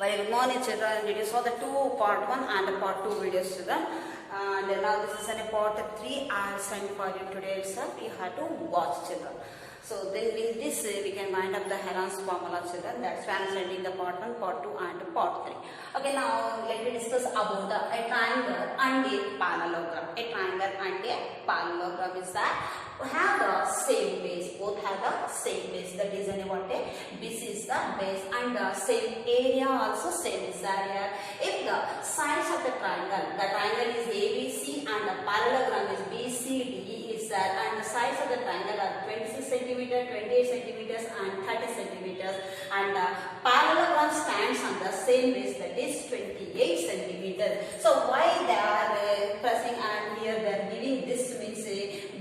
Very good morning, children. Did you saw the part 1 and the part 2 videos, children? And now this is a part 3 I will send for you today itself. You have to watch, children. So then in this we can wind up the Heron's formula, children. That's why I am sending the part 1, part 2 and part 3. Okay, now let me discuss about a triangle and a parallelogram. A triangle and a parallelogram is that we have the same base. Both have the same base. That is what a BC is the base and the same area also same is area. If the sides of the triangle is ABC and the parallelogram is BCDE and the sides of the triangle are 26 centimeters, 28 centimeters and 30 centimeters, and the parallelogram stands on the same base, that is 28 centimeters. So why they are pressing and here they are giving this means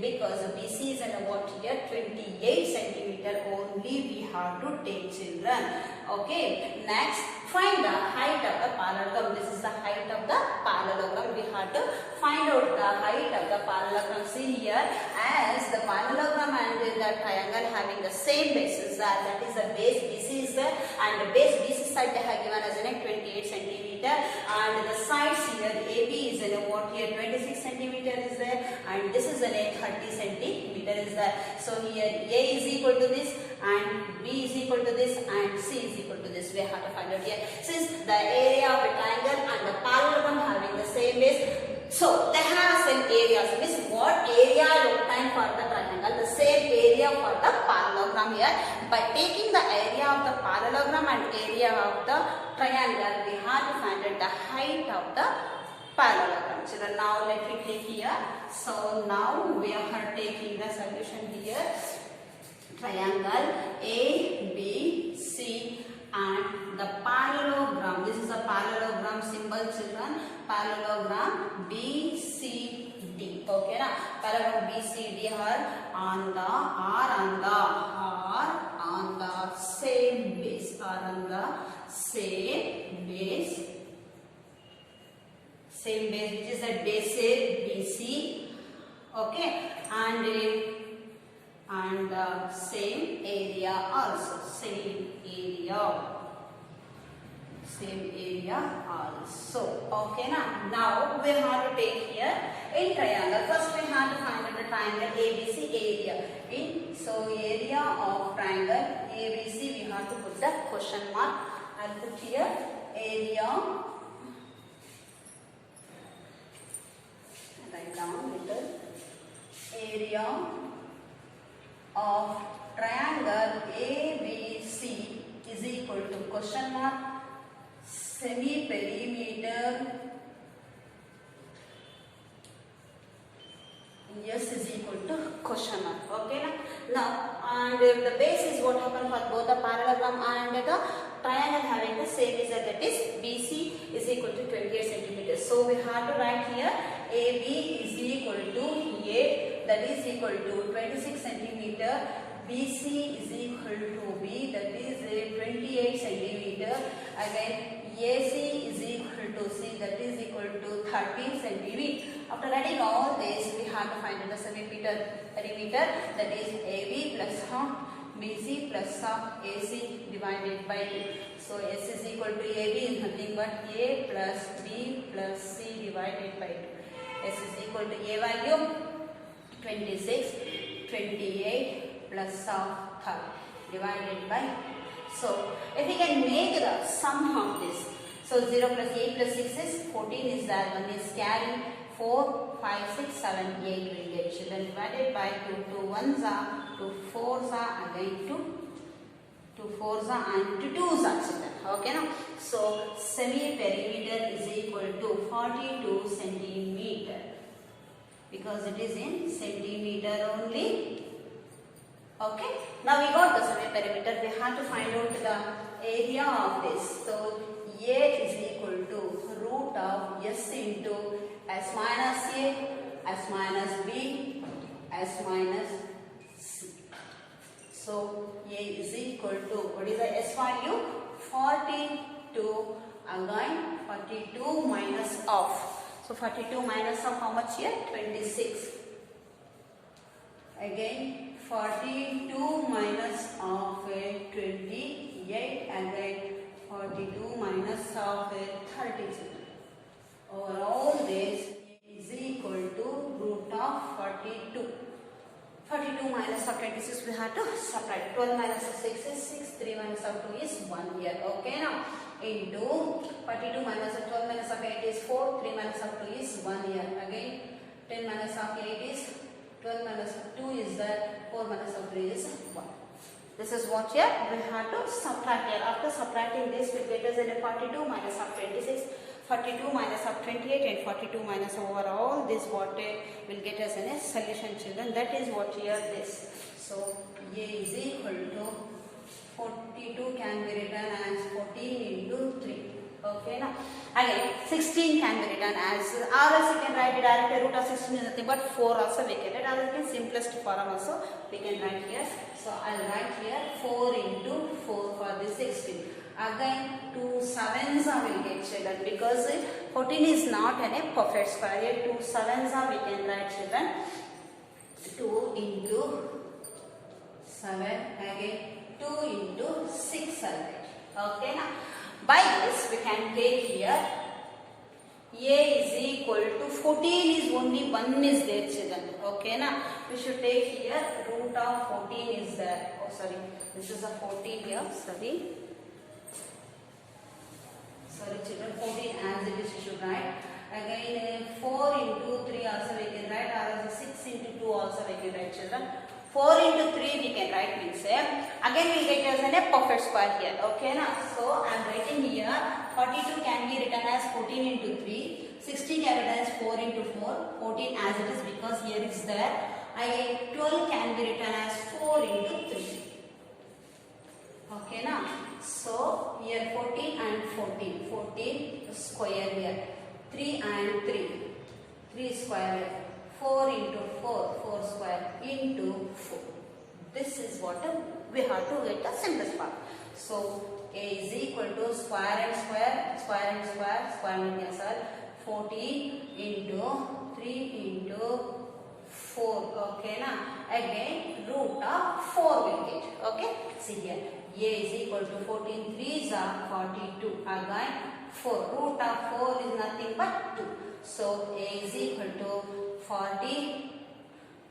because BC is and what here 28 centimeter only we have to take, children. Okay, next find the height of the parallelogram. This is the height of the parallelogram. We have to find out the height of the parallelogram. See here, as the parallelogram and the triangle having the same bases, that is the base BC is there, and the base BC side they have given as 28 centimeter, and the sides here AB is what here 26 centimeter is there, and this is 30 centimeter is there. So here A is equal to this, and B is equal to this, and C is equal to this. We have to find out here. Since the area of a triangle and the parallelogram having the same base, so they have same areas. Means what area you obtain for the triangle, the same area for the parallelogram here. By taking the area of the parallelogram and area of the triangle, we have to find out the height of the parallelogram. Children, now let me take here. So now we are taking the solution here. Triangle A, B, C and the parallelogram. This is a parallelogram symbol, children. Parallelogram B, C, D. Okay, na? Parallelogram B, C, D are on the same base. Are on the same base. Same base, which is the base BC. Okay, and same area also, same area also. Okay, now we have to take here in triangle. First we have to find out the triangle ABC area. So area of triangle ABC, we have to put the question mark. I'll put here area. Write down little. Area of triangle ABC is equal to question mark semi perimeter S is equal to question mark. Okay, now and the base is what happened for both the parallelogram and the triangle having the same is that is BC is equal to 28 centimeters. So we have to write here AB is equal to A, that is equal to 26 centimeter. BC is equal to B, that is 28 centimeter. Again AC is equal to C, that is equal to 30 centimeter. After writing all this, we have to find the semi perimeter, that is AB plus BC plus AC divided by 2. So S is equal to AB is nothing but A plus B plus C divided by 2. S is equal to A value 26, 28 plus 30 divided by. So if we can make the sum of this, so 0 plus 8 plus 6 is 14 is there, 1 is carry, 4, 5, 6, 7, 8 will get, children, divided by 2, 2 1s are, 2 4s are, again 2 4s are and 2 2s are, children. Okay, now so semi perimeter is equal to 42 centimeter because it is in centimeter only. Okay, now we got the semi perimeter. We have to find out the area of this. So A is equal to root of S into S minus A, S minus B, S minus C. So A is equal to, what is the S value? 42. Again 42 minus of. So 42 minus of how much here? 26. Again 42 minus of 28. Again 42 minus children. Overall this is equal to root of 42. 42 minus of 26 we have to subtract. 12 minus of 6 is 6. 3 minus of 2 is 1 here. Okay now. Into 42 minus of 12 minus of 8 is 4. 3 minus of 2 is 1 here. Again 10 minus of 8 is 12 minus of 2 is that. 4 minus of 3 is 1. This is what here we have to subtract here. After subtracting this we get us in a 42 minus of 26. 42 minus of 28 and 42 minus of overall this what will get us in a solution children. That is what here this. So A is equal to 42 can be written as 14 into 3. Okay now. Again 16 can be written as, or else you can write it directly. Root of 16 is nothing but 4 also we get it. Or else simplest form also we can write here. So I will write here 4 into 4 for the 16. Again 2 7s are will get children because 14 is not a perfect square. Here 2 7s are we can write children. 2 into 7 again 2 into 6 I'll write. Okay now. By this we can take here A is equal to 14 is only 1 is there children. Okay now. We should take here root of 14 is there. Oh sorry. This is a 14 here. Sorry children, 14 as it is you should write. Again 4 into 3 also we can write, or 6 into 2 also we can write children. 4 into 3 we can write means again we get as a perfect square here. Okay now. So I am writing here 42 can be written as 14 into 3. 60 can be written as 4 into 4. 14 as it is because here is there. Again 12 can be written as 4 into 3. Okay now. So here 14 and 14. 14 square here. 3 and 3. 3 square here. 4 into 4. 4 square into 4. This is what we have to get the simplest part. So A is equal to square and square. Square and square. Square and cancel. 14 into 3 into 4. Okay now. Again root of 4 will get. Okay. See here. A is equal to 14 3s are 42. Again 4. Root of 4 is nothing but 2. So A is equal to 40.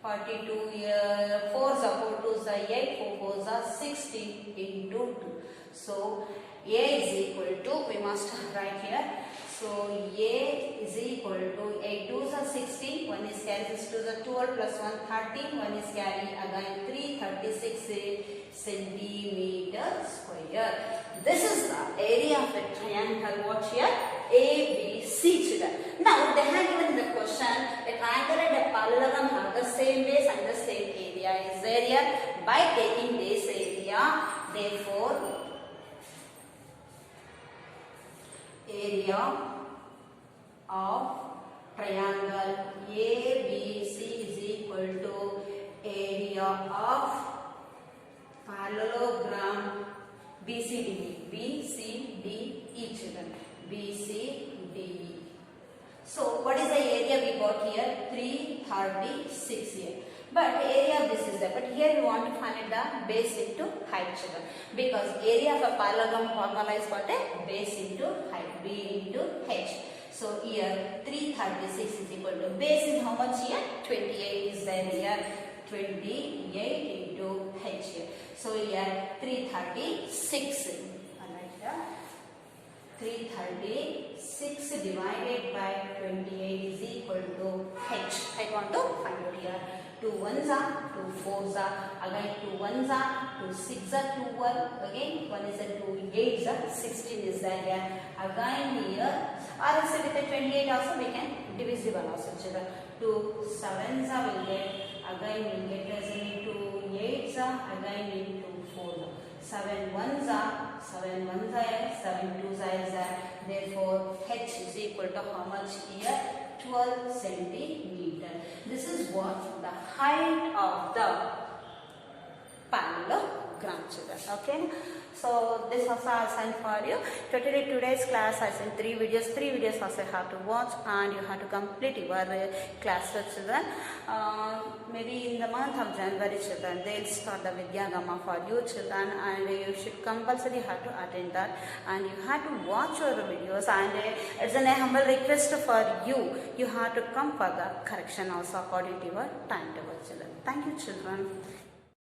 42 here. 4s are 4 2s are 8. 4 4s are 16 into 2. So A is equal to, we must write here. So A is equal to 8 2s are 16. 1 is carry 6 2s are 12 plus 1 13. 1 is carry again 3 36 centimeter square. This is the area of a triangle. What here? ABC children. Now they have given the question, a triangle and a parallelogram have the same base and the same area is there here. By taking this area, therefore area of triangle ABC is equal to area of parallelogram BCDE. BCDE children. BCDE. So what is the area we got here? 336 here. But area of this is there. But here we want to find the base into height children. Because area of a parallelogram formula is what? Base into height. B into H. So here 336 is equal to base in how much here? 28 is there here. 28 into H here. So here 336. Alright here. 336 divided by 28 is equal to H. I want to find out here. 2 1s are, 2 4s are, again 2 1s are, 2 6s are, 2 1, again 1 is a 2 8s are, 16 is there here. Again here, or else with the 28 also we can divisible also children. 2 7s are will get, again we get as in 2 8s are, again in 2 4s are. 7 1s are, 7 1s are, 7 2s are is there. Therefore H is equal to how much here? 12 centimeter. This is what the height of the parallelogram. grandchildren. Okay, so this also I assigned for you. Today's class I sent 3 videos. 3 videos also have to watch and you have to complete your class with children. Maybe in the month of January, children, they'll start the Vidyagama for you children, and you should compulsory have to attend that, and you have to watch your videos, and it's a humble request for you. You have to come for the correction also according to your timetable, children. Thank you, children.